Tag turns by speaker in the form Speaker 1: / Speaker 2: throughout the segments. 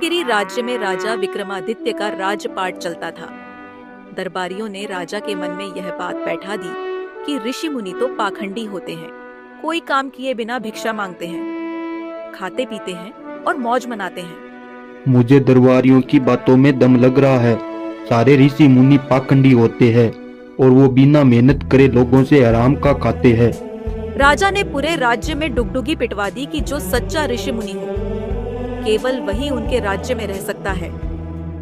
Speaker 1: कृष्णगिरी राज्य में राजा विक्रमादित्य का राजपाट चलता था। दरबारियों ने राजा के मन में यह बात बैठा दी कि ऋषि मुनि तो पाखंडी होते हैं, कोई काम किए बिना भिक्षा मांगते हैं, खाते पीते हैं और मौज मनाते हैं।
Speaker 2: मुझे दरबारियों की बातों में दम लग रहा है। सारे ऋषि मुनि पाखंडी होते हैं और वो बिना मेहनत करे लोगों से आराम का खाते हैं।
Speaker 1: राजा ने पूरे राज्य में डुगडुगी पिटवा दी कि जो सच्चा ऋषि मुनि हो केवल वही उनके राज्य में रह सकता है।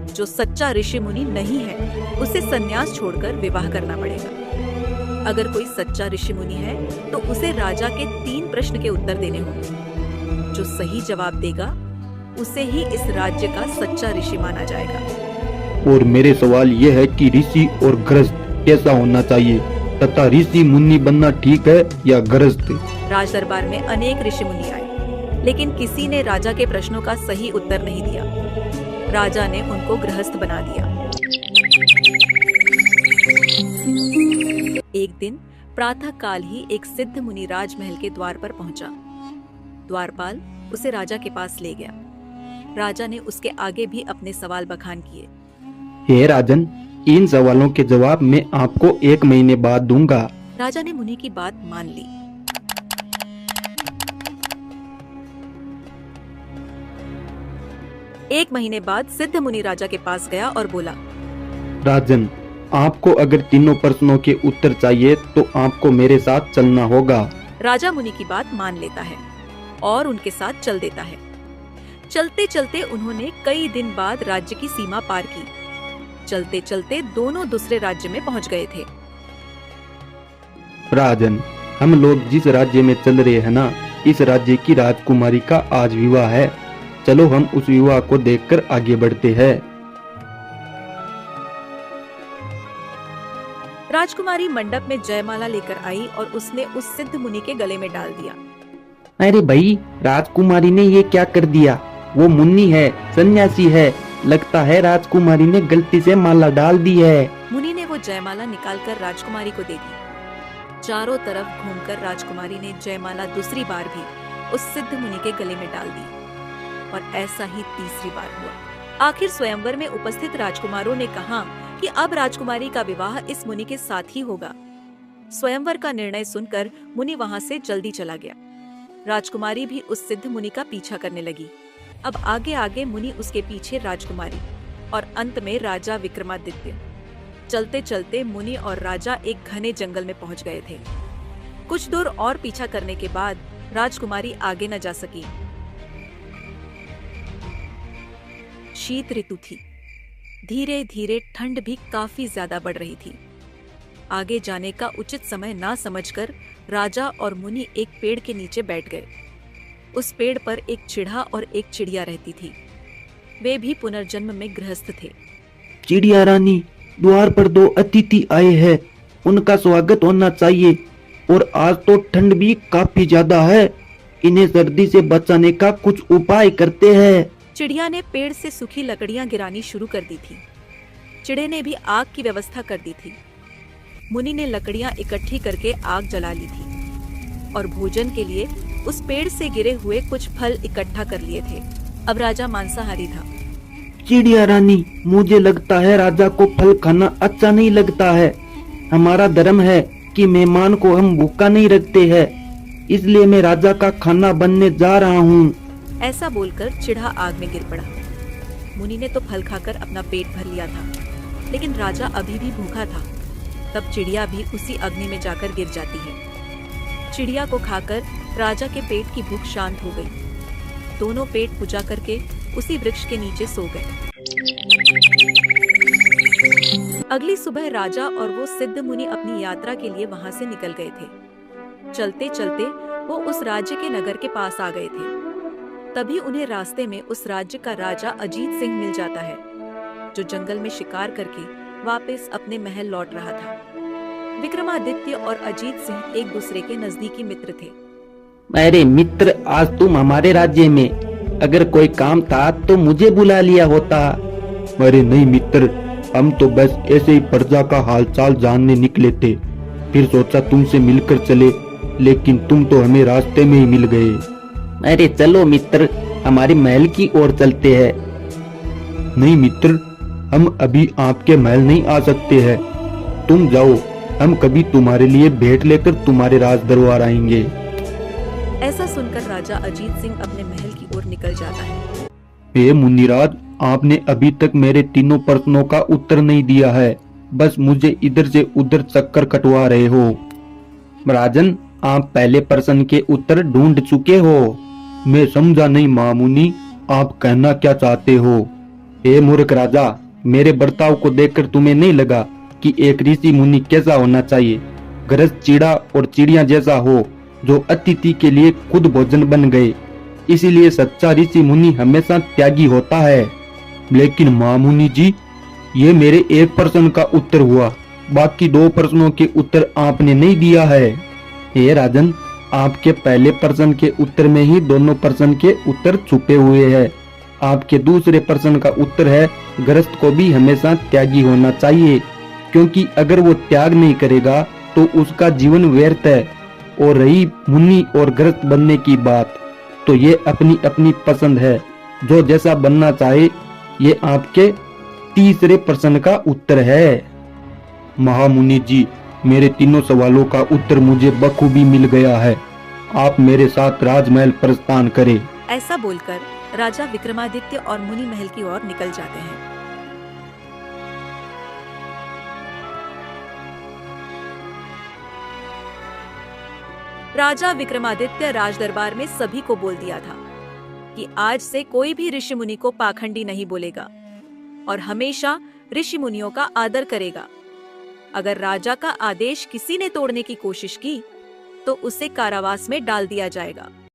Speaker 1: जो सच्चा ऋषि मुनि नहीं है उसे संन्यास छोड़कर विवाह करना पड़ेगा। अगर कोई सच्चा ऋषि मुनि है तो उसे राजा के 3 प्रश्न के उत्तर देने होंगे। जो सही जवाब देगा उसे ही इस राज्य का सच्चा ऋषि माना जाएगा।
Speaker 2: और मेरे सवाल ये है कि ऋषि और गृहस्थ कैसा होना चाहिए तथा ऋषि मुनि बनना ठीक है या गृहस्थ?
Speaker 1: राज दरबार में अनेक ऋषि मुनि आए, लेकिन किसी ने राजा के प्रश्नों का सही उत्तर नहीं दिया। राजा ने उनको गृहस्थ बना दिया। एक दिन प्रातः काल ही एक सिद्ध मुनि राजमहल के द्वार पर पहुंचा। द्वारपाल उसे राजा के पास ले गया। राजा ने उसके आगे भी अपने सवाल बखान किए।
Speaker 2: हे राजन, इन सवालों के जवाब मैं आपको 1 महीने बाद दूंगा।
Speaker 1: राजा ने मुनि की बात मान ली। एक महीने बाद सिद्ध मुनि राजा के पास गया और बोला,
Speaker 2: राजन, आपको अगर तीनों प्रश्नों के उत्तर चाहिए तो आपको मेरे साथ चलना होगा।
Speaker 1: राजा मुनि की बात मान लेता है और उनके साथ चल देता है। चलते चलते उन्होंने कई दिन बाद राज्य की सीमा पार की। चलते चलते दोनों दूसरे राज्य में पहुंच गए थे।
Speaker 2: राजन, हम लोग जिस राज्य में चल रहे हैं ना, इस राज्य की राजकुमारी का आज विवाह है। चलो हम उस विवाह को देखकर आगे बढ़ते हैं।
Speaker 1: राजकुमारी मंडप में जयमाला लेकर आई और उसने उस सिद्ध मुनि के गले में डाल दिया।
Speaker 2: अरे भाई, राजकुमारी ने ये क्या कर दिया? वो मुन्नी है, सन्यासी है। लगता है राजकुमारी ने गलती से माला डाल दी है।
Speaker 1: मुनि ने वो जयमाला निकालकर राजकुमारी को दे दी। चारों तरफ घूमकर राजकुमारी ने जयमाला दूसरी बार भी उस सिद्ध मुनि के गले में डाल दी और ऐसा ही तीसरी बार हुआ। आखिर स्वयंवर में उपस्थित राजकुमारों ने कहा कि अब राजकुमारी का विवाह इस मुनि के साथ ही होगा। स्वयंवर का निर्णय सुनकर मुनि वहां से जल्दी चला गया। राजकुमारी भी उस सिद्ध मुनि का पीछा करने लगी। अब आगे आगे मुनि, उसके पीछे राजकुमारी और अंत में राजा विक्रमादित्य। चलते चलते मुनि और राजा एक घने जंगल में पहुंच गए थे। कुछ दूर और पीछा करने के बाद राजकुमारी आगे न जा सकी। शीत ऋतु थी। धीरे धीरे ठंड भी काफी ज्यादा बढ़ रही थी। आगे जाने का उचित समय ना समझकर राजा और मुनि एक पेड़ के नीचे बैठ गए। उस पेड़ पर एक चिढ़ा और एक चिड़िया रहती थी। वे भी पुनर्जन्म में गृहस्थ थे।
Speaker 2: चिड़िया रानी, द्वार पर 2 अतिथि आए हैं, उनका स्वागत होना चाहिए। और आज तो ठंड भी काफी ज्यादा है, इन्हें सर्दी से बचाने का कुछ उपाय करते हैं।
Speaker 1: चिड़िया ने पेड़ से सूखी लकड़ियां गिरानी शुरू कर दी थी। चिड़े ने भी आग की व्यवस्था कर दी थी। मुनि ने लकड़ियां इकट्ठी करके आग जला ली थी और भोजन के लिए उस पेड़ से गिरे हुए कुछ फल इकट्ठा कर लिए थे। अब राजा मांसाहारी था।
Speaker 2: चिड़िया रानी, मुझे लगता है राजा को फल खाना अच्छा नहीं लगता है। हमारा धर्म है कि मेहमान को हम भूखा नहीं रखते हैं, इसलिए मैं राजा का खाना बनने जा रहा हूँ।
Speaker 1: ऐसा बोलकर चिढ़ा आग में गिर पड़ा। मुनि ने तो फल खाकर अपना पेट भर लिया था, लेकिन राजा अभी भी भूखा था। तब चिड़िया भी उसी अग्नि में जाकर गिर जाती है। चिड़िया को खाकर राजा के पेट की भूख शांत हो गई। दोनों पेट पूजा करके उसी वृक्ष के नीचे सो गए। अगली सुबह राजा और वो सिद्ध मुनि अपनी यात्रा के लिए वहां से निकल गए थे। चलते चलते वो उस राज्य के नगर के पास आ गए थे। तभी उन्हें रास्ते में उस राज्य का राजा अजीत सिंह मिल जाता है, जो जंगल में शिकार करके वापस अपने महल लौट रहा था। विक्रमादित्य और अजीत सिंह एक दूसरे के नजदीकी मित्र थे।
Speaker 2: अरे मित्र, आज तुम हमारे राज्य में, अगर कोई काम था तो मुझे बुला लिया होता। अरे नहीं मित्र, हम तो बस ऐसे ही प्रजा का हालचाल जानने निकले थे, फिर सोचा तुमसे मिलकर चले, लेकिन तुम तो हमें रास्ते में ही मिल गए। अरे चलो मित्र, हमारे महल की ओर चलते हैं। नहीं मित्र, हम अभी आपके महल नहीं आ सकते हैं। तुम जाओ, हम कभी तुम्हारे लिए भेंट लेकर तुम्हारे राज दरबार आएंगे।
Speaker 1: ऐसा सुनकर राजा अजीत सिंह अपने महल की ओर निकल जाता है।
Speaker 2: हे मुनिराज, आपने अभी तक मेरे तीनों प्रश्नों का उत्तर नहीं दिया है, बस मुझे इधर से उधर चक्कर कटवा रहे हो। राजन, आप पहले प्रश्न के उत्तर ढूंढ चुके हो। मैं समझा नहीं महामुनि, आप कहना क्या चाहते हो? हे मूर्ख राजा, मेरे बर्ताव को देखकर तुम्हें नहीं लगा कि एक ऋषि मुनि कैसा होना चाहिए? गरज चिड़ा और चिड़िया जैसा हो, जो अतिथि के लिए खुद भोजन बन गए। इसीलिए सच्चा ऋषि मुनि हमेशा त्यागी होता है। लेकिन महामुनि जी, ये मेरे एक प्रश्न का उत्तर हुआ, बाकी दो प्रश्नों के उत्तर आपने नहीं दिया है। हे राजन, आपके पहले प्रश्न के उत्तर में ही दोनों प्रश्न के उत्तर छुपे हुए हैं। आपके दूसरे प्रश्न का उत्तर है, गृहस्थ को भी हमेशा त्यागी होना चाहिए, क्योंकि अगर वो त्याग नहीं करेगा तो उसका जीवन व्यर्थ है। और रही मुनि और गृहस्थ बनने की बात, तो ये अपनी अपनी पसंद है, जो जैसा बनना चाहे। ये आपके तीसरे प्रश्न का उत्तर है। महामुनि जी, मेरे तीनों सवालों का उत्तर मुझे बखूबी मिल गया है। आप मेरे साथ राजमहल प्रस्थान करें।
Speaker 1: ऐसा बोलकर राजा विक्रमादित्य और मुनि महल की ओर निकल जाते हैं। राजा विक्रमादित्य राजदरबार में सभी को बोल दिया था कि आज से कोई भी ऋषि मुनि को पाखंडी नहीं बोलेगा और हमेशा ऋषि मुनियों का आदर करेगा। अगर राजा का आदेश किसी ने तोड़ने की कोशिश की तो उसे कारावास में डाल दिया जाएगा।